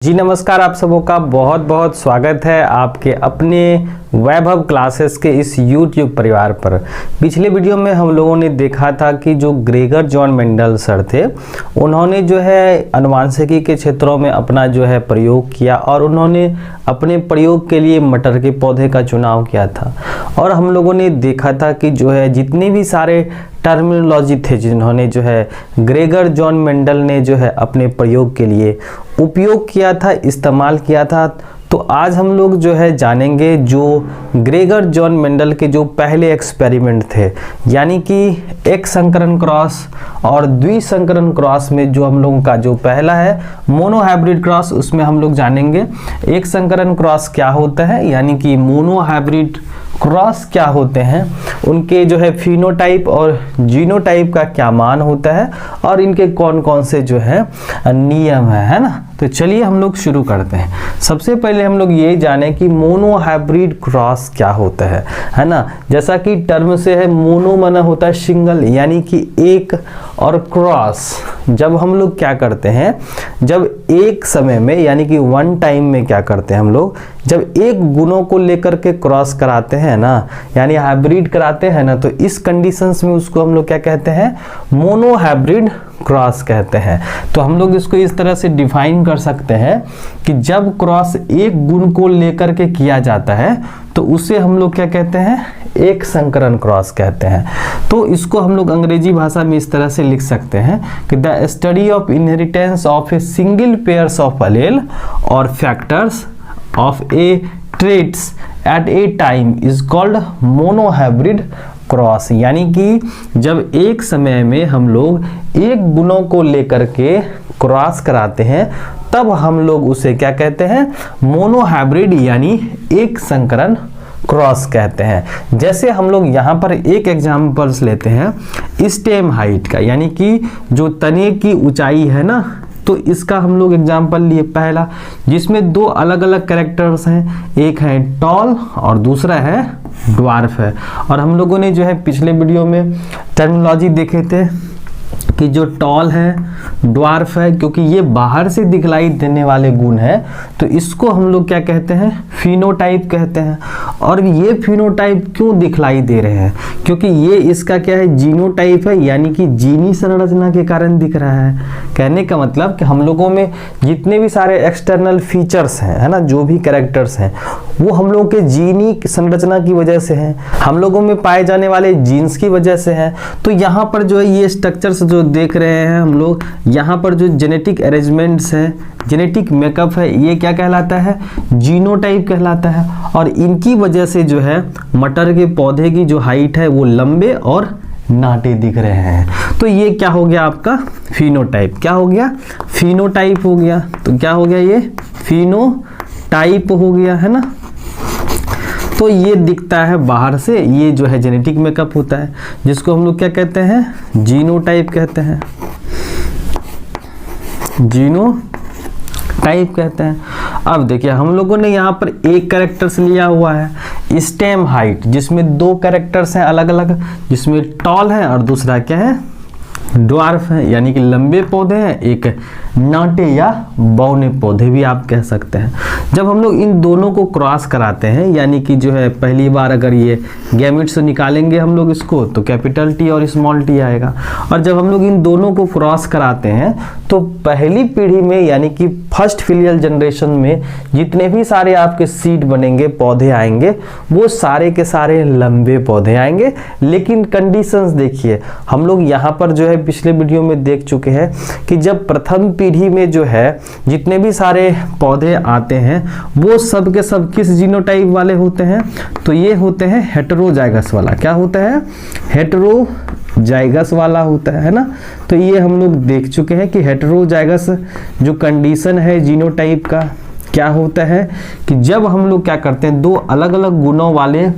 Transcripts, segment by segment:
जी नमस्कार, आप सबों का बहुत बहुत स्वागत है आपके अपने वैभव क्लासेस के इस YouTube परिवार पर। पिछले वीडियो में हम लोगों ने देखा था कि जो ग्रेगर जॉन मेंडल सर थे, उन्होंने जो है अनुवांशिकी के क्षेत्रों में अपना जो है प्रयोग किया और उन्होंने अपने प्रयोग के लिए मटर के पौधे का चुनाव किया था। और हम लोगों ने देखा था कि जो है जितने भी सारे टर्मिनोलॉजी थे जिन्होंने जो है ग्रेगर जॉन मेंडल ने जो है अपने प्रयोग के लिए उपयोग किया था, इस्तेमाल किया था। तो आज हम लोग जो है जानेंगे जो ग्रेगर जॉन मेंडल के जो पहले एक्सपेरिमेंट थे, यानी कि एक संकरण क्रॉस और द्विसंकरण क्रॉस में जो हम लोगों का जो पहला है मोनो हाइब्रिड क्रॉस, उसमें हम लोग जानेंगे एक संकरण क्रॉस क्या होता है, यानी कि मोनो हाइब्रिड क्रॉस क्या होते हैं, उनके जो है फिनोटाइप और जीनोटाइप का क्या मान होता है और इनके कौन कौन से जो है नियम है ना। तो चलिए हम लोग शुरू करते हैं। सबसे पहले हम लोग ये जाने कि मोनो हाइब्रिड क्रॉस क्या होता है ना। जैसा कि टर्म से है, मोनो माना होता है सिंगल, यानी कि एक, और क्रॉस जब हम लोग क्या करते हैं, जब एक समय में यानी कि वन टाइम में क्या करते हैं हम लोग, जब एक गुणों को लेकर के क्रॉस कराते हैं ना, यानी हाइब्रिड कराते हैं ना, तो इस कंडीशंस में उसको हम लोग क्या कहते हैं, मोनो हाइब्रिड क्रॉस कहते हैं। तो हम लोग इसको इस तरह से डिफाइन कर सकते हैं कि जब क्रॉस एक गुण को लेकर के किया जाता है तो उसे हम लोग क्या कहते हैं, एक संकरण क्रॉस कहते हैं। तो इसको हम लोग अंग्रेजी भाषा में इस तरह से लिख सकते हैं कि the study of inheritance of a single pairs of allele और factors of a traits at a time is called monohybrid cross. यानी कि जब एक समय में हम लोग एक गुणों को लेकर के क्रॉस कराते हैं तब हम लोग उसे क्या कहते हैं, मोनो हाइब्रिड यानी एक संकरण क्रॉस कहते हैं। जैसे हम लोग यहाँ पर एक एग्जाम्पल्स लेते हैं स्टेम हाइट का, यानी कि जो तने की ऊंचाई है ना, तो इसका हम लोग एग्जाम्पल लिए पहला, जिसमें दो अलग अलग कैरेक्टर्स हैं, एक है टॉल और दूसरा है ड्वार्फ है। और हम लोगों ने जो है पिछले वीडियो में टर्मिनोलॉजी देखे थे कि जो टॉल है, ड्वार्फ है, क्योंकि ये बाहर से दिखलाई देने वाले गुण है तो इसको हम लोग क्या कहते हैं, फिनोटाइप कहते हैं। और ये फिनोटाइप क्यों दिखलाई दे रहे हैं, क्योंकि ये इसका क्या है, जीनोटाइप है, यानी कि जीनी संरचना के कारण दिख रहा है। कहने का मतलब कि हम लोगों में जितने भी सारे एक्सटर्नल फीचर्स हैं, है ना, जो भी कैरेक्टर्स हैं, वो हम लोगों के जीनी संरचना की वजह से हैं, हम लोगों में पाए जाने वाले जीन्स की वजह से हैं। तो यहाँ पर जो है ये स्ट्रक्चर्स जो देख रहे हैं हम लोग, यहाँ पर जो जेनेटिक अरेंजमेंट्स है, जेनेटिक मेकअप है, ये क्या कहलाता है, जीनोटाइप कहलाता है। और इनकी वजह से जो है मटर के पौधे की जो हाइट है वो लंबे और नाटे दिख रहे हैं। तो ये क्या हो गया आपका फिनोटाइप, क्या हो गया, फिनोटाइप हो गया। तो क्या हो गया, ये फिनोटाइप हो गया, है ना। तो ये दिखता है बाहर से, ये जो है जेनेटिक मेकअप होता है, जिसको हम लोग क्या कहते हैं, जीनोटाइप कहते हैं, जीनोटाइप कहते हैं। अब देखिए हम लोगों ने यहाँ पर एक कैरेक्टर्स लिया हुआ है स्टेम हाइट, जिसमें दो कैरेक्टर्स हैं अलग अलग, जिसमें टॉल है और दूसरा क्या है, ड्वार्फ है, यानी कि लंबे पौधे हैं, एक नाटे या बौने पौधे भी आप कह सकते हैं। जब हम लोग इन दोनों को क्रॉस कराते हैं, यानी कि जो है पहली बार अगर ये गैमेट्स से निकालेंगे हम लोग इसको, तो कैपिटल टी और स्मॉल टी आएगा। और जब हम लोग इन दोनों को क्रॉस कराते हैं तो पहली पीढ़ी में, यानी कि फर्स्ट फिलियल जनरेशन में जितने भी सारे आपके सीड बनेंगे, पौधे आएंगे, वो सारे के सारे लंबे पौधे आएंगे। लेकिन कंडीशंस देखिए, हम लोग यहाँ पर जो है पिछले वीडियो में देख चुके हैं कि जब प्रथम पीढ़ी में जो है जितने भी सारे पौधे आते हैं वो सब के सब किस जीनोटाइप वाले होते हैं, तो ये होते हैं हेटेरोजाइगस वाला। क्या होता है, हेटेरोजाइगस वाला होता है ना। तो ये हम लोग देख चुके हैं कि हेटेरोजाइगस जो कंडीशन है जीनोटाइप का क्या होता है कि जब हम लोग क्या करते हैं, दो अलग अलग गुणों वाले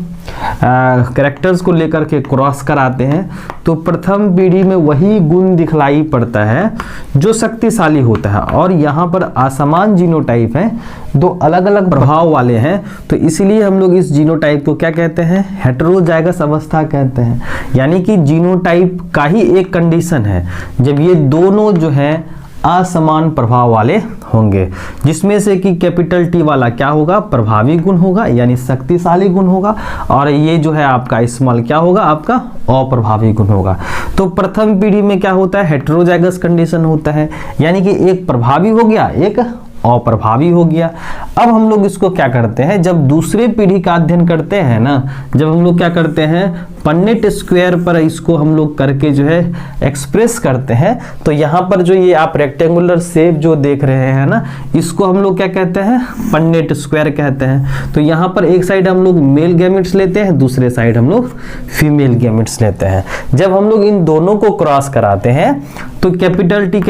कैरेक्टर्स को लेकर के क्रॉस कराते हैं तो प्रथम पीढ़ी में वही गुण दिखलाई पड़ता है जो शक्तिशाली होता है। और यहाँ पर असमान जीनोटाइप है, दो अलग अलग प्रभाव वाले हैं, तो इसीलिए हम लोग इस जीनोटाइप को क्या कहते हैं, हेटेरोजाइगस अवस्था कहते हैं। यानी कि जीनोटाइप का ही एक कंडीशन है, जब ये दोनों जो है असमान प्रभाव वाले होंगे, जिसमें से कि कैपिटल टी वाला क्या होगा, प्रभावी गुण होगा यानी शक्तिशाली गुण होगा, और ये जो है आपका स्मॉल क्या होगा, आपका अप्रभावी गुण होगा। तो प्रथम पीढ़ी में क्या होता है, हेटेरोजाइगस कंडीशन होता है, यानी कि एक प्रभावी हो गया एक अप्रभावी हो गया। अब हम लोग इसको क्या करते हैं, जब दूसरे पीढ़ी का अध्ययन करते हैं ना, जब हम लोग क्या करते हैं पन्नेट स्क्वायर पर इसको हम लोग करके जो है एक्सप्रेस करते हैं, तो यहाँ पर जो ये आप रेक्टेंगुलर शेप जो देख रहे हैं ना, इसको हम लोग क्या कहते हैं, पन्नेट स्क्वायर कहते हैं। तो यहाँ पर एक साइड हम लोग मेल गैमेट्स लेते हैं, दूसरे साइड हम लोग फीमेल गैमेट्स लेते हैं। जब हम लोग इन दोनों को क्रॉस कराते हैं तो कैपिटल टी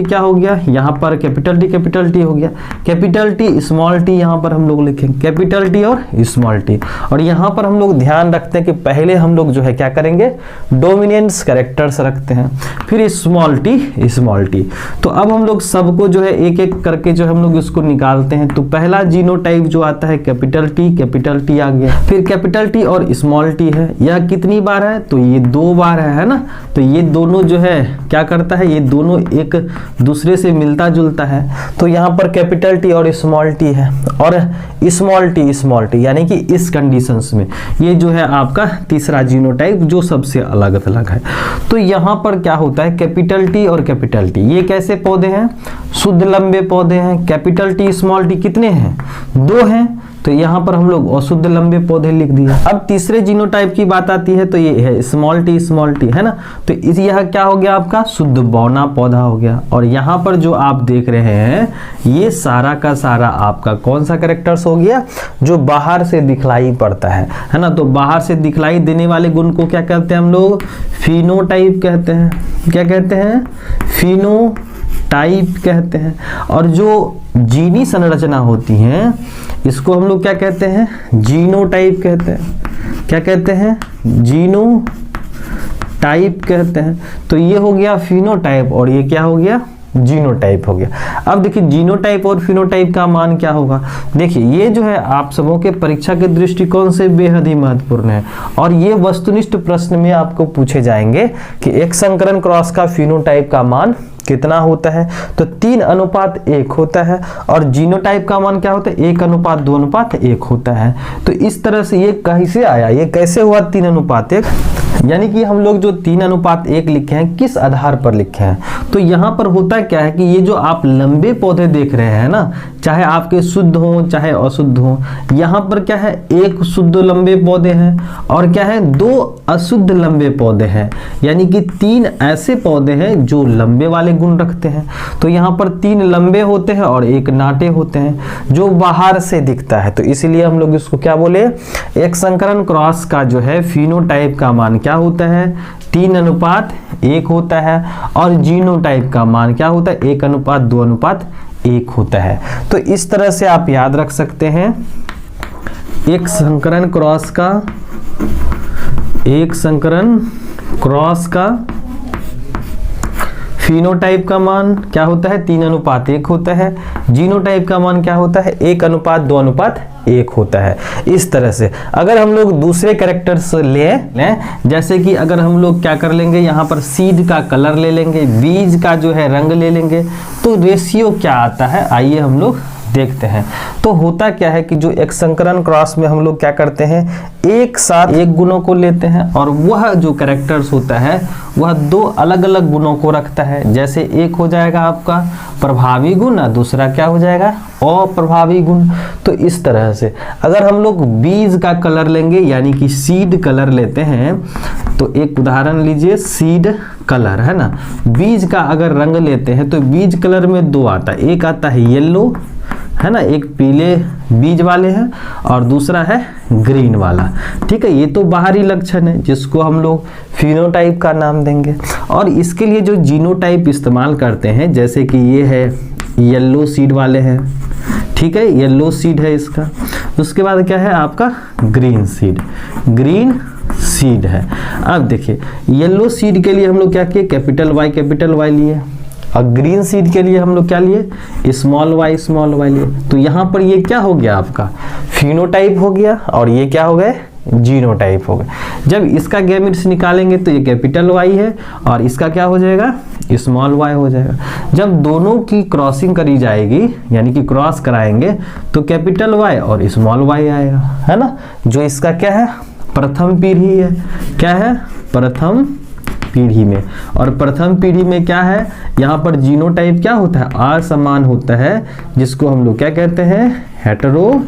क्या हो गया, यहाँ पर कैपिटल टी हो गया, कैपिटल टी स्मॉल टी यहाँ पर हम लोग लिखेंगे, कैपिटल टी और स्मॉल टी। और यहाँ पर हम लोग ध्यान रखते हैं कि पहले हम लोग जो है क्या करेंगे, डोमिनेंस कैरेक्टर्स रखते हैं, फिर स्मॉल टी। तो अब हम लोग सबको जो है एक एक करके जो हम लोग इसको निकालते हैं। तो पहला जीनोटाइप जो आता है कैपिटल टी आ गया, फिर कैपिटल टी और स्मॉल टी है। यह कितनी बार है, तो ये 2 बार है ना। तो ये दोनों जो है क्या करता है, ये दोनों एक दूसरे से मिलता जुलता है। तो यहाँ पर कैपिटल टी और स्मॉल टी है, और स्मॉल टी यानी कि इस कंडीशंस में ये जो है आपका तीसरा जीनोटाइप जो सबसे अलग अलग है। तो यहाँ पर क्या होता है, कैपिटल टी और कैपिटल टी ये कैसे पौधे हैं, शुद्ध लंबे पौधे हैं। कैपिटल टी स्मॉल टी कितने हैं, 2 हैं, तो यहाँ पर हम लोग अशुद्ध लंबे पौधे लिख दिए। अब तीसरे जीनोटाइप की बात आती है, तो ये है स्मॉल टी है ना। तो यह क्या हो गया आपका, शुद्ध बौना पौधा हो गया। और यहाँ पर जो आप देख रहे हैं ये सारा का सारा आपका कौन सा कैरेक्टर्स हो गया, जो बाहर से दिखलाई पड़ता है ना। तो बाहर से दिखलाई देने वाले गुण को क्या कहते हैं हम लोग, फिनोटाइप कहते हैं। क्या कहते हैं, फिनोटाइप कहते हैं। और जो जीनी संरचना होती है इसको हम लोग क्या कहते हैं, जीनोटाइप कहते हैं। क्या कहते हैं, जीनोटाइप कहते हैं। तो ये हो गया फिनोटाइप और ये क्या हो गया, जीनोटाइप हो गया। अब देखिए जीनोटाइप और फिनोटाइप का मान क्या होगा। देखिए ये जो है आप सबों के परीक्षा के दृष्टिकोण से बेहद ही महत्वपूर्ण है, और ये वस्तुनिष्ठ प्रश्न में आपको पूछे जाएंगे कि एक संकरण क्रॉस का फिनोटाइप का मान कितना होता है। तो 3:1 होता है, और जीनोटाइप का मान क्या होता है, 1:2:1 होता है। तो इस तरह से ये कैसे आया, ये कैसे हुआ 3:1, यानी कि हम लोग जो 3:1 लिखे हैं किस आधार पर लिखे हैं। तो यहाँ पर होता क्या है कि ये जो आप लंबे पौधे देख रहे हैं ना, चाहे आपके शुद्ध हो चाहे अशुद्ध हो, यहाँ पर क्या है, 1 शुद्ध लंबे पौधे हैं और क्या है, 2 अशुद्ध लंबे पौधे हैं, यानी कि 3 ऐसे पौधे हैं जो लंबे वाले गुण रखते हैं। तो यहाँ पर 3 लंबे होते हैं और 1 नाटे होते हैं जो बाहर से दिखता है। तो इसीलिए हम लोग इसको क्या बोले, एक संकरण क्रॉस का जो है फिनोटाइप का मान क्या होता है, 3:1 होता है, और जीनोटाइप का मान क्या होता है, 1:2:1 होता है। तो इस तरह से आप याद रख सकते हैं, एक संकरण क्रॉस का फिनोटाइप का मान क्या होता है, 3:1 होता है। जीनोटाइप का मान क्या होता है, 1:2:1 होता है। इस तरह से अगर हम लोग दूसरे कैरेक्टर्स लें, जैसे कि अगर हम लोग क्या कर लेंगे, यहाँ पर सीड का कलर ले लेंगे, बीज का जो है रंग ले लेंगे, तो रेशियो क्या आता है, आइए हम लोग देखते हैं। तो होता क्या है कि जो एक संकरण क्रॉस में हम लोग क्या करते हैं, एक साथ एक गुणों को लेते हैं, और वह जो कैरेक्टर्स होता है वह 2 अलग अलग गुणों को रखता है। जैसे एक हो जाएगा आपका प्रभावी गुण, दूसरा क्या हो जाएगा, अप्रभावी गुण। तो इस तरह से अगर हम लोग बीज का कलर लेंगे यानी कि सीड कलर लेते हैं, तो एक उदाहरण लीजिए, सीड कलर है ना, बीज का अगर रंग लेते हैं तो बीज कलर में 2 आता है, एक आता है येलो है ना, एक पीले बीज वाले हैं, और दूसरा है ग्रीन वाला। ठीक है, ये तो बाहरी लक्षण है जिसको हम लोग फिनोटाइप का नाम देंगे। और इसके लिए जो जीनोटाइप इस्तेमाल करते हैं, जैसे कि ये है येलो सीड वाले हैं, ठीक है, येलो सीड है इसका। उसके बाद क्या है आपका ग्रीन सीड है। अब देखिए येलो सीड के लिए हम लोग क्या किए, कैपिटल वाई लिए, और ग्रीन सीड के लिए हम लोग क्या लिए, स्मॉल वाई लिए। तो यहाँ पर ये क्या हो गया आपका, फिनोटाइप हो गया, और ये क्या हो गए, जीनोटाइप हो गए। जब इसका गैमेट्स निकालेंगे तो ये कैपिटल वाई है, और इसका क्या हो जाएगा, स्मॉल y हो जाएगा। जब दोनों की क्रॉसिंग करी जाएगी यानी कि क्रॉस कराएंगे तो कैपिटल Y और स्मॉल y आएगा, है ना, जो इसका क्या है, प्रथम पीढ़ी है। क्या है, प्रथम पीढ़ी में। और प्रथम पीढ़ी में क्या है, यहाँ पर जीनोटाइप क्या होता है, असमान होता है, जिसको हम लोग क्या कहते हैं, हेटेरोजाइगस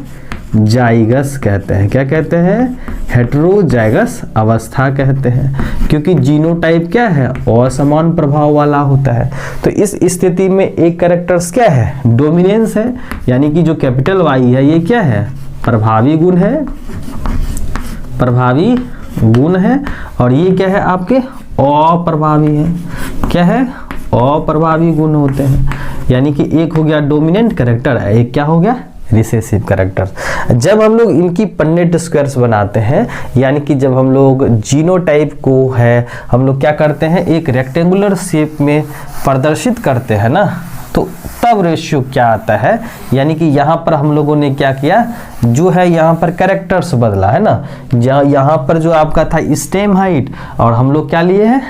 कहते हैं। क्या कहते हैं, हेटेरोजाइगस अवस्था कहते हैं, क्योंकि जीनोटाइप क्या है, असमान प्रभाव वाला होता है। तो इस स्थिति में एक कैरेक्टर्स क्या है, डोमिनेंस है, यानी कि जो कैपिटल Y है ये क्या है, प्रभावी गुण है, प्रभावी गुण है। और ये क्या है, आपके अप्रभावी है। क्या है, अप्रभावी गुण होते हैं। यानी कि एक हो गया डोमिनेंट कैरेक्टर, एक क्या हो गया, रिसेसिव कैरेक्टर। जब हम लोग इनकी पन्नेट स्क्वायर्स बनाते हैं, यानी कि जब हम लोग जीनोटाइप को है हम लोग क्या करते हैं, एक रेक्टेंगुलर शेप में प्रदर्शित करते हैं ना, तो तब रेशियो क्या आता है, यानी कि यहाँ पर हम लोगों ने क्या किया, जो है यहाँ पर कैरेक्टर्स बदला है ना। यहाँ पर जो आपका था स्टेम हाइट, और हम लोग क्या लिए हैं,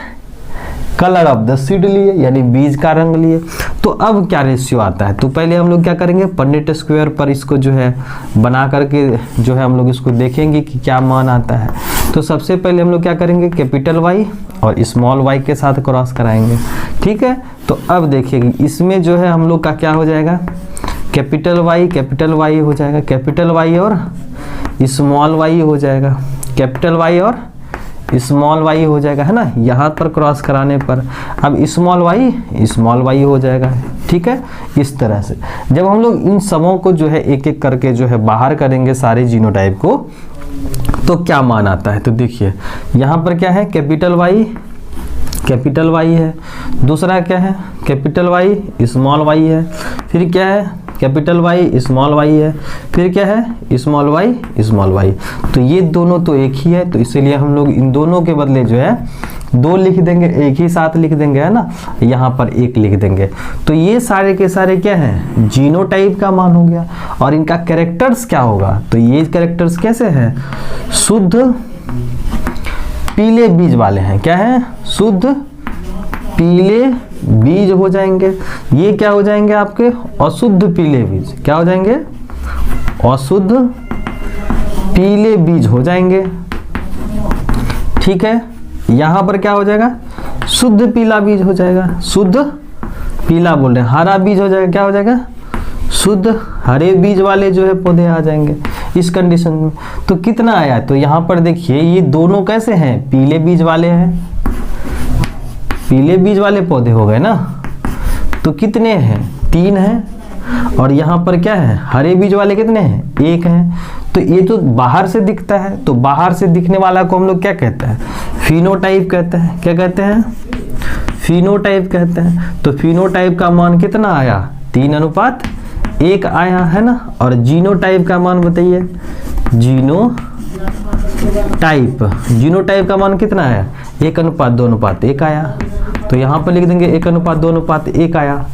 कलर ऑफ द सीड लिए, यानी बीज का रंग लिए। तो अब क्या रेशियो आता है, तो पहले हम लोग क्या करेंगे, पन्नेट स्क्वायर पर इसको जो है बना करके जो है हम लोग इसको देखेंगे कि क्या मान आता है। तो सबसे पहले हम लोग क्या करेंगे, कैपिटल Y और स्मॉल y के साथ क्रॉस कराएंगे। ठीक है, तो अब देखिए इसमें जो है हम लोग का क्या हो जाएगा, कैपिटल Y हो जाएगा, कैपिटल Y और स्मॉल y हो जाएगा, कैपिटल Y और स्मॉल y हो जाएगा, है ना, यहाँ पर क्रॉस कराने पर अब स्मॉल y हो जाएगा। ठीक है, इस तरह से जब हम लोग इन सबों को जो है एक एक करके जो है बाहर करेंगे सारे जीनोटाइप को, तो क्या मान आता है। तो देखिए यहाँ पर क्या है, कैपिटल Y है, दूसरा क्या है, कैपिटल Y स्मॉल y है, फिर क्या है, कैपिटल Y स्मॉल y है, फिर क्या है, स्मॉल y। तो ये दोनों तो एक ही है, तो इसीलिए हम लोग इन दोनों के बदले जो है दो लिख देंगे, एक ही साथ लिख देंगे, है ना, यहाँ पर एक लिख देंगे। तो ये सारे के सारे क्या है, जीनोटाइप का मान हो गया। और इनका कैरेक्टर्स क्या होगा, तो ये कैरेक्टर्स कैसे हैं, शुद्ध पीले बीज वाले हैं। क्या है, शुद्ध पीले बीज हो जाएंगे। ये क्या हो जाएंगे, आपके अशुद्ध पीले बीज। क्या हो जाएंगे, अशुद्ध पीले बीज हो जाएंगे। ठीक है, यहां पर क्या हो जाएगा, शुद्ध पीला बीज हो जाएगा, शुद्ध पीला बोल रहे हैं, हरा बीज हो जाएगा। क्या हो जाएगा, शुद्ध हरे बीज वाले जो है पौधे आ जाएंगे इस कंडीशन में। तो कितना आया, तो यहाँ पर देखिए ये दोनों कैसे हैं, पीले बीज वाले हैं, पीले बीज वाले पौधे हो गए ना। तो कितने हैं, 3 हैं। और यहाँ पर क्या है, हरे बीज वाले कितने हैं, 1 हैं। तो ये तो बाहर से दिखता है, तो बाहर से दिखने वाला को हम लोग क्या कहते हैं, फिनोटाइप कहते हैं। क्या कहते हैं, फिनोटाइप कहते हैं। तो फिनोटाइप का मान कितना आया, 3:1 आया, है ना। और जीनोटाइप का मान बताइए, जीनोटाइप का मान कितना है, 1:2:1 आया। तो यहाँ पर लिख देंगे 1:2:1 आया।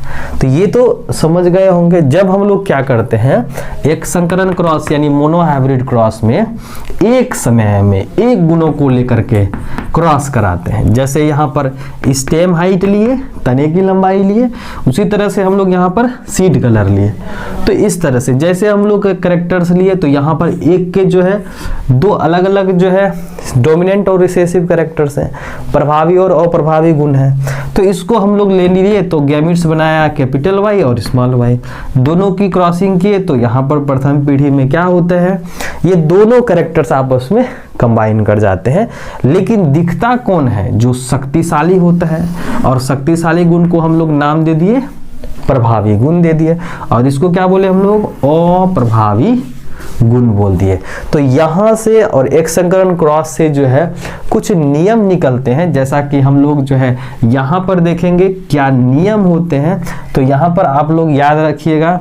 तो ये तो समझ गए होंगे। जब हम लोग क्या करते हैं, एक संकरण क्रॉस यानी मोनो हाइब्रिड क्रॉस में एक समय में एक गुणों को लेकर के क्रॉस कराते हैं, जैसे यहाँ पर स्टेम हाइट लिए, तने की लंबाई लिए, उसी तरह से हम लोग यहाँ पर सीड कलर लिए। तो इस तरह से जैसे हम लोग कैरेक्टर्स लिए, तो यहाँ पर एक के जो है 2 अलग अलग जो है डोमिनेंट और रिसेसिव कैरेक्टर्स हैं, प्रभावी और अप्रभावी गुण हैं। तो इसको हम लोग ले लिए, तो गैमेट्स बनाया कैपिटल Y और स्मॉल y, दोनों की क्रॉसिंग किए। तो यहाँ पर प्रथम पीढ़ी में क्या होता है, ये दोनों कैरेक्टर्स आपस में कंबाइन कर जाते हैं। लेकिन दिखता कौन है, जो शक्तिशाली होता है। और शक्तिशाली गुण को हम लोग नाम दे दिए प्रभावी गुण दे दिए, और इसको क्या बोले हम लोग, अप्रभावी गुण बोल दिए। तो यहाँ से और एक संकरण क्रॉस से जो है कुछ नियम निकलते हैं, जैसा कि हम लोग जो है यहाँ पर देखेंगे क्या नियम होते हैं। तो यहाँ पर आप लोग याद रखिएगा,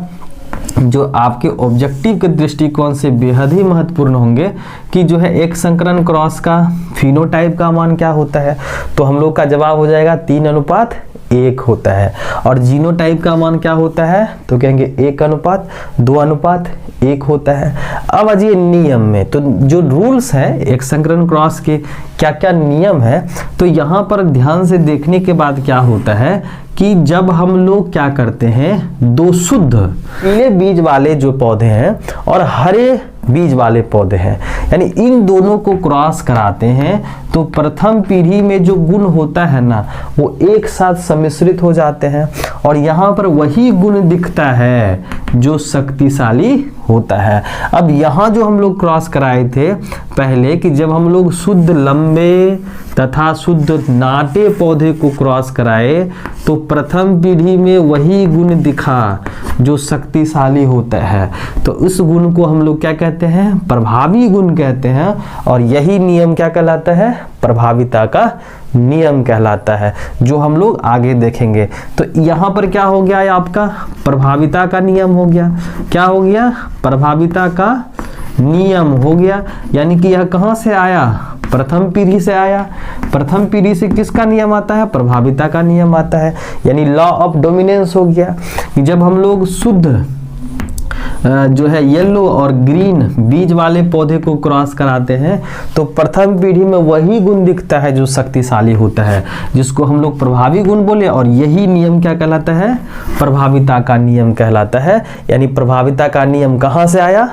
जो आपके ऑब्जेक्टिव के दृष्टिकोण से बेहद ही महत्वपूर्ण होंगे, कि जो है एक संकरण क्रॉस का फिनोटाइप का मान क्या होता है। तो हम लोग का जवाब हो जाएगा 3:1 1 होता है। और जीनोटाइप का मान क्या होता है, तो कहेंगे 1:2:1 होता है। अब आ जाइए नियम में, तो जो रूल्स है एक संकरण क्रॉस के क्या क्या नियम है, तो यहाँ पर ध्यान से देखने के बाद क्या होता है कि जब हम लोग क्या करते हैं, दो शुद्ध पीले बीज वाले जो पौधे हैं और हरे बीज वाले पौधे हैं, यानी इन दोनों को क्रॉस कराते हैं, तो प्रथम पीढ़ी में जो गुण होता है ना, वो एक साथ सम्मिश्रित हो जाते हैं और यहाँ पर वही गुण दिखता है जो शक्तिशाली होता है। अब यहाँ जो हम लोग क्रॉस कराए थे पहले, कि जब हम लोग शुद्ध लंबे तथा शुद्ध नाटे पौधे को क्रॉस कराए, तो प्रथम पीढ़ी में वही गुण दिखा जो शक्तिशाली होता है, तो उस गुण को हम लोग क्या कहते हैं, प्रभावी गुण कहते हैं। और यही नियम क्या कहलाता है, प्रभाविता का नियम कहलाता है, जो हम लोग आगे देखेंगे। तो यहाँ पर क्या हो गया है आपका, प्रभाविता का नियम हो गया। क्या हो गया, प्रभाविता का नियम हो गया। यानी कि यह कहाँ से आया, प्रथम पीढ़ी से आया। प्रथम पीढ़ी से किसका नियम आता है, प्रभाविता का नियम आता है, यानी लॉ ऑफ डोमिनेंस हो गया। जब हम लोग शुद्ध जो है येलो और ग्रीन बीज वाले पौधे को क्रॉस कराते हैं, तो प्रथम पीढ़ी में वही गुण दिखता है जो शक्तिशाली होता है, जिसको हम लोग प्रभावी गुण बोले। और यही नियम क्या कहलाता है, प्रभाविता का नियम कहलाता है। यानी प्रभाविता का नियम कहाँ से आया,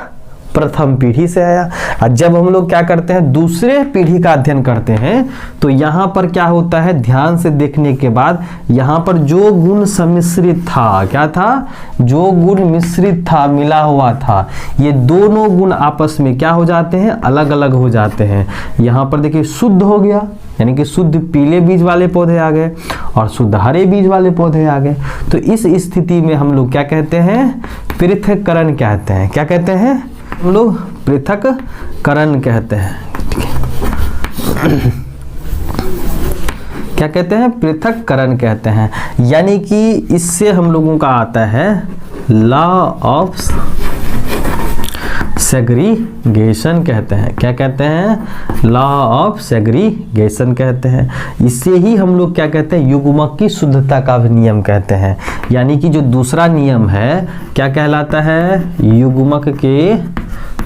प्रथम पीढ़ी से आया। और जब हम लोग क्या करते हैं, दूसरे पीढ़ी का अध्ययन करते हैं, तो यहाँ पर क्या होता है, ध्यान से देखने के बाद यहाँ पर जो गुण सम्मिश्रित था, क्या था, जो गुण मिश्रित था, मिला हुआ था, ये दोनों गुण आपस में क्या हो जाते हैं, अलग अलग हो जाते हैं। यहाँ पर देखिए शुद्ध हो गया, यानी कि शुद्ध पीले बीज वाले पौधे आ गए और शुद्ध हरे बीज वाले पौधे आ गए। तो इस स्थिति में हम लोग क्या कहते हैं, पृथक्करण कहते हैं। क्या कहते हैं हम लोग, पृथक्करण कहते हैं। क्या कहते हैं, पृथक्करण कहते हैं। यानी कि इससे हम लोगों का आता है लॉ ऑफ सेग्रीगेशन कहते हैं। क्या कहते हैं, लॉ ऑफ सेग्रीगेशन कहते हैं। इससे ही हम लोग क्या कहते हैं, युग्मक की शुद्धता का भी नियम कहते हैं। यानी कि जो दूसरा नियम है क्या कहलाता है, युग्मक के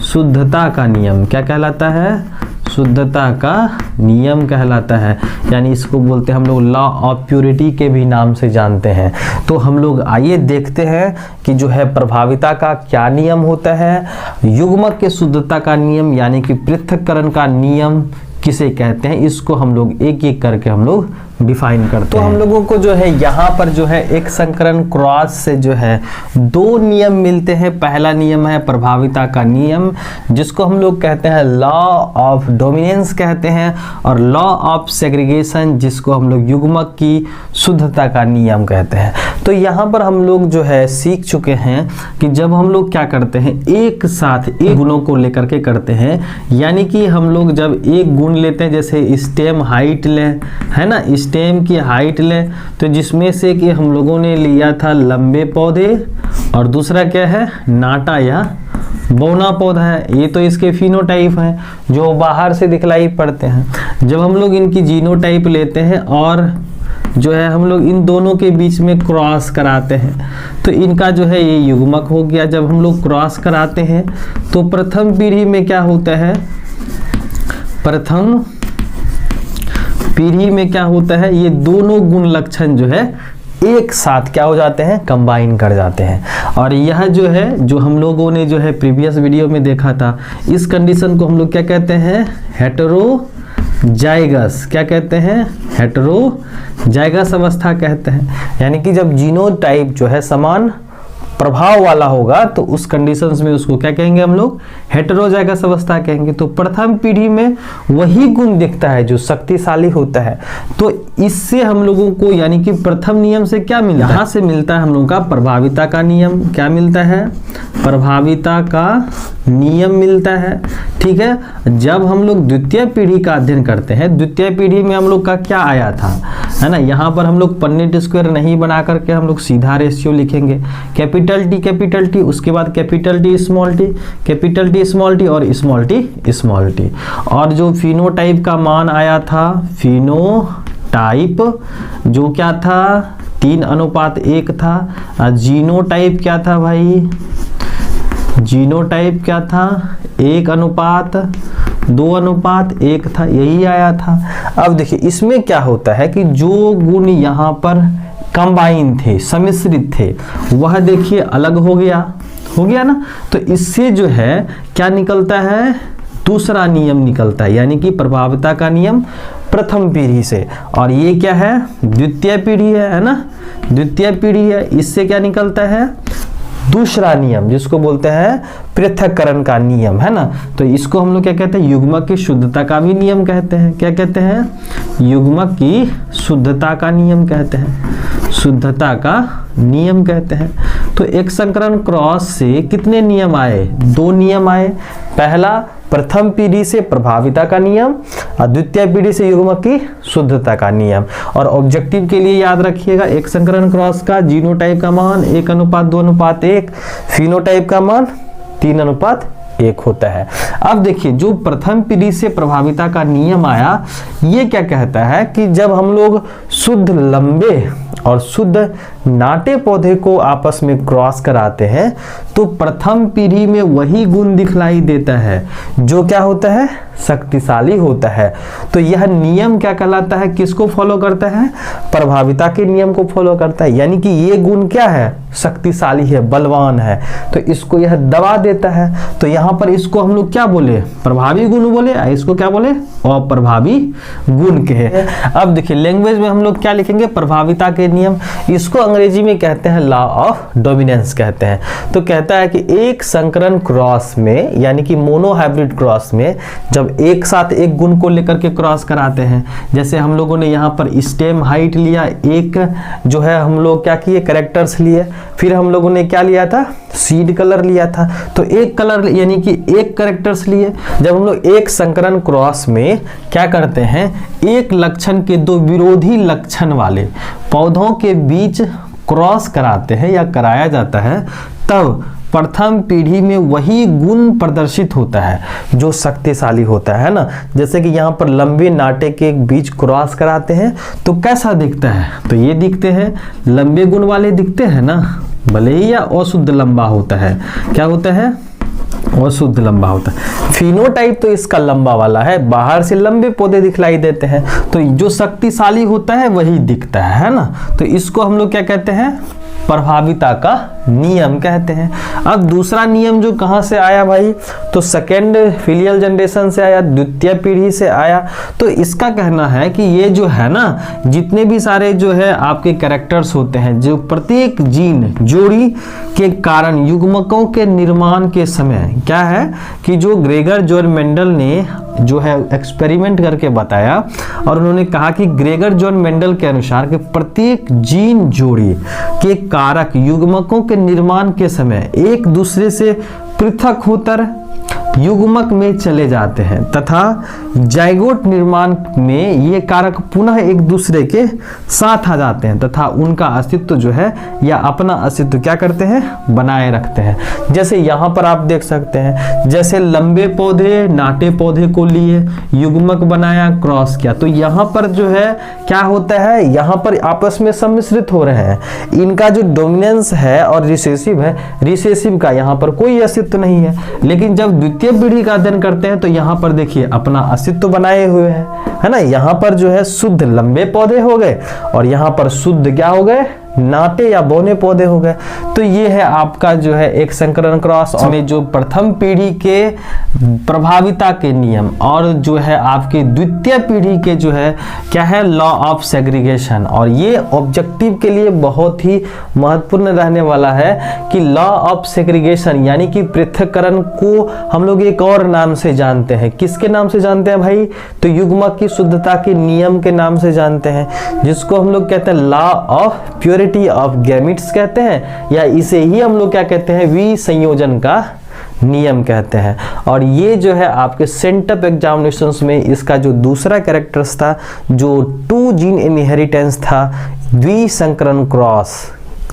शुद्धता का नियम। क्या कहलाता है, शुद्धता का नियम कहलाता है। यानी इसको बोलते हैं हम लोग लॉ ऑफ प्योरिटी के भी नाम से जानते हैं। तो हम लोग आइए देखते हैं कि जो है प्रभाविता का क्या नियम होता है, युग्मक के शुद्धता का नियम यानी कि पृथक्करण का नियम किसे कहते हैं, इसको हम लोग एक एक करके हम लोग डिफाइन करते हैं। तो हम लोगों को जो है यहाँ पर जो है एक संकरण क्रॉस से जो है दो नियम मिलते हैं। पहला नियम है प्रभाविता का नियम, जिसको हम लोग कहते हैं लॉ ऑफ डोमिनेंस कहते हैं, और लॉ ऑफ सेग्रीगेशन जिसको हम लोग युग्मक की शुद्धता का नियम कहते हैं। तो यहाँ पर हम लोग जो है सीख चुके हैं कि जब हम लोग क्या करते हैं, एक साथ एक गुणों को लेकर के करते हैं, यानी कि हम लोग जब एक गुण लेते हैं, जैसे स्टेम हाइट लें, है ना, स्टेम की हाइट लें, तो जिसमें से कि हम लोगों ने लिया था लंबे पौधे और दूसरा क्या है, नाटा या बौना पौधा है। ये तो इसके फिनोटाइप हैं जो बाहर से दिखलाई पड़ते हैं। जब हम लोग इनकी जीनोटाइप लेते हैं और जो है हम लोग इन दोनों के बीच में क्रॉस कराते हैं, तो इनका जो है ये युग्मक हो गया। जब हम लोग क्रॉस कराते हैं तो प्रथम पीढ़ी में क्या होता है, प्रथम पीढ़ी में क्या होता है, ये दोनों गुण लक्षण जो है एक साथ क्या हो जाते हैं, कंबाइन कर जाते हैं। और यह जो है, जो हम लोगों ने जो है प्रीवियस वीडियो में देखा था, इस कंडीशन को हम लोग क्या कहते हैं, हेटेरोजाइगस। क्या कहते हैं, हेटेरोजाइगस अवस्था कहते हैं। यानी कि जब जीनोटाइप जो है समान प्रभाव वाला होगा, तो उस कंडीशंस में उसको क्या कहेंगे हम लोग, हेटेरोजाइगस अवस्था कहेंगे। तो प्रथम पीढ़ी में वही गुण दिखता है जो शक्तिशाली होता है। तो इससे हम लोगों को यानी कि प्रथम नियम से क्या मिलता है, यहाँ से मिलता है हम लोगों का प्रभाविता का नियम। क्या मिलता है, प्रभाविता का नियम मिलता है। ठीक है, जब हम लोग द्वितीय पीढ़ी का अध्ययन करते हैं, द्वितीय पीढ़ी में हम लोग का क्या आया था, है ना, यहाँ पर हम लोग पन्नेट स्क्वायर नहीं बना करके हम लोग सीधा रेशियो लिखेंगे, कैपिटल टी, उसके बाद capital T small T, capital T small T और स्मॉल टी स्मॉल टी। और जो फिनोटाइप का मान आया था, फिनोटाइप टाइप जो क्या था 3:1 था। जीनोटाइप क्या था भाई, जीनोटाइप क्या था 1:2:1 था, यही आया था। अब देखिए इसमें क्या होता है कि जो गुण यहाँ पर कंबाइन थे, सम्मिश्रित थे, वह देखिए अलग हो गया ना। तो इससे जो है क्या निकलता है, दूसरा नियम निकलता है, यानी कि प्रभाविता का नियम प्रथम पीढ़ी से, और ये क्या है द्वितीय पीढ़ी है ना, द्वितीय पीढ़ी है। इससे क्या निकलता है दूसरा नियम, जिसको बोलते हैं पृथक्करण का नियम, है ना। तो इसको हम लोग क्या कहते हैं, युग्मक की शुद्धता का भी नियम कहते हैं। क्या कहते हैं, युग्मक की शुद्धता का नियम कहते हैं, शुद्धता का नियम कहते हैं। तो एक संकरण क्रॉस से कितने नियम आए, 2 नियम आए। पहला प्रथम पीढ़ी से प्रभाविता का नियम और द्वितीय पीढ़ी से युग्मक की शुद्धता का नियम। और ऑब्जेक्टिव के लिए याद रखिएगा, एक संकरण क्रॉस का जीनोटाइप का मान 1:2:1, फिनोटाइप का मान 3:1 होता है। अब देखिए जो प्रथम पीढ़ी से प्रभाविता का नियम आया, ये क्या कहता है कि जब हम लोग शुद्ध लंबे और शुद्ध नाटे पौधे को आपस में क्रॉस कराते हैं तो प्रथम पीढ़ी में वही गुण दिखलाई देता है जो क्या होता है, शक्तिशाली होता है। तो यह नियम क्या कहलाता है, किसको फॉलो करता है, प्रभाविता के नियम को फॉलो करता है। यानी कि ये गुण क्या है, शक्तिशाली है, बलवान है, तो इसको यह दबा देता है। तो यहाँ पर इसको हम लोग क्या बोले, प्रभावी गुण बोले, इसको क्या बोले, अप्रभावी गुण कहे। अब देखिए लैंग्वेज में हम लोग क्या लिखेंगे, प्रभाविता के नियम। इसको अंग्रेजी में कहते हैं लॉ ऑफ डोमिनेंस कहते हैं। तो कहता है कि एक संकरण क्रॉस में, यानी कि मोनो हाइब्रिड क्रॉस में, जब एक साथ एक गुण को लेकर के क्रॉस कराते हैं, जैसे हम लोगों ने यहाँ पर स्टेम हाइट लिया, एक जो है हम लोग क्या किए, कैरेक्टर्स लिए, फिर हम लोगों ने क्या लिया था, सीड कलर लिया था। तो एक कलर यानी कि एक कैरेक्टर्स लिए। जब हम लोग एक संकरण क्रॉस में क्या करते हैं, एक लक्षण के 2 विरोधी लक्षण वाले पौधों के बीच क्रॉस कराते हैं या कराया जाता है, तब प्रथम पीढ़ी में वही गुण प्रदर्शित होता है जो शक्तिशाली होता है ना। जैसे कि यहाँ पर लंबे नाटे के बीच क्रॉस कराते हैं तो कैसा दिखता है, तो ये दिखते हैं लंबे गुण वाले दिखते हैं ना, भले ही या अशुद्ध लंबा होता है, क्या होता है, अशुद्ध लंबा होता है। फिनोटाइप तो इसका लंबा वाला है, बाहर से लंबे पौधे दिखलाई देते हैं, तो जो शक्तिशाली होता है वही दिखता है ना। तो इसको हम लोग क्या कहते हैं, प्रभाविता का नियम कहते हैं। अब दूसरा नियम जो कहां से आया भाई, तो सेकेंड फिलियल जनरेशन से आया, द्वितीय पीढ़ी से आया। तो इसका कहना है कि ये जो है ना, जितने भी सारे जो है आपके कैरेक्टर्स होते हैं, जो प्रत्येक जीन जोड़ी के कारण युग्मकों के निर्माण के समय क्या है कि जो ग्रेगर जॉन मेंडल ने जो है एक्सपेरिमेंट करके बताया, और उन्होंने कहा कि ग्रेगर जॉन मेंडल के अनुसार कि प्रत्येक जीन जोड़ी के कारक युग्मकों के निर्माण के समय एक दूसरे से पृथक होकर युग्मक में चले जाते हैं तथा जाइगोट निर्माण में ये कारक पुनः एक दूसरे के साथ आ जाते हैं तथा उनका अस्तित्व जो है या अपना अस्तित्व क्या करते हैं, बनाए रखते हैं। जैसे यहाँ पर आप देख सकते हैं, जैसे लंबे पौधे नाटे पौधे को लिए युग्मक बनाया, क्रॉस किया, तो यहाँ पर जो है क्या होता है, यहाँ पर आपस में सम्मिश्रित हो रहे हैं। इनका जो डोमिनेंस है और रिसेसिव है, रिसेसिव का यहाँ पर कोई अस्तित्व नहीं है। लेकिन जब द्वितीय पीढ़ी का अध्ययन करते हैं तो यहाँ पर देखिए अपना अस्तित्व बनाए हुए हैं, है ना। यहाँ पर जो है शुद्ध लंबे पौधे हो गए और यहाँ पर शुद्ध क्या हो गए, नाटे या बौने पौधे हो गए। तो ये है आपका जो है एक संकरण क्रॉस में जो प्रथम पीढ़ी के प्रभाविता के नियम और जो है आपके द्वितीय पीढ़ी के जो है क्या है, लॉ ऑफ सेग्रीगेशन। और ये ऑब्जेक्टिव के लिए बहुत ही महत्वपूर्ण रहने वाला है कि लॉ ऑफ सेग्रीगेशन यानी कि पृथक्करण को हम लोग एक और नाम से जानते हैं। किसके नाम से जानते हैं भाई, तो युग्मक की शुद्धता के नियम के नाम से जानते हैं, जिसको हम लोग कहते हैं law of purity of gametes कहते हैं, या इसे ही हम लोग क्या कहते हैं, विसंयोजन का नियम कहते हैं। और ये जो है आपके सेंटअप एग्जामिनेशंस में इसका जो दूसरा कैरेक्टर्स था, जो 2 जीन इनहेरिटेंस था, द्विसंकरण क्रॉस,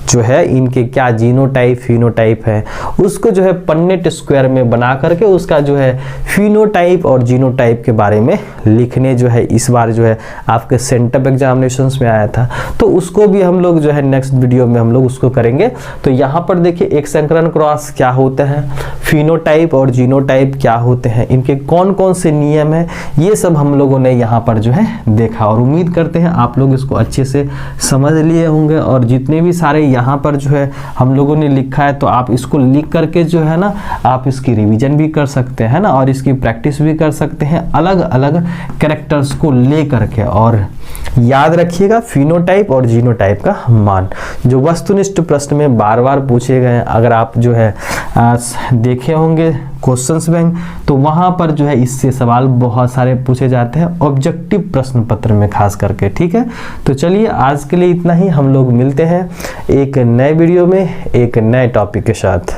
जो है इनके क्या जीनोटाइप फिनोटाइप है, उसको जो है पन्नेट स्क्वायर में बना करके उसका जो है फिनोटाइप और जीनोटाइप के बारे में लिखने जो है इस बार जो है आपके सेंटअप एग्जामिनेशंस में आया था। तो उसको भी हम लोग जो है नेक्स्ट वीडियो में हम लोग उसको करेंगे। तो यहाँ पर देखिए एक संकरण क्रॉस क्या होता है, फिनोटाइप और जीनोटाइप क्या होते हैं, इनके कौन कौन से नियम है, ये सब हम लोगों ने यहाँ पर जो है देखा। और उम्मीद करते हैं आप लोग इसको अच्छे से समझ लिए होंगे। और जितने भी सारे यहाँ पर जो है हम लोगों ने लिखा है तो आप इसको लिख करके जो है ना आप इसकी रिवीजन भी कर सकते हैं ना, और इसकी प्रैक्टिस भी कर सकते हैं अलग अलग कैरेक्टर्स को ले करके। और याद रखिएगा फिनोटाइप और जीनोटाइप का मान जो वस्तुनिष्ठ प्रश्न में बार बार पूछे गए, अगर आप जो है देखे होंगे क्वेश्चंस बैंक तो वहां पर जो है इससे सवाल बहुत सारे पूछे जाते हैं ऑब्जेक्टिव प्रश्न पत्र में खास करके। ठीक है, तो चलिए आज के लिए इतना ही, हम लोग मिलते हैं एक नए वीडियो में एक नए टॉपिक के साथ।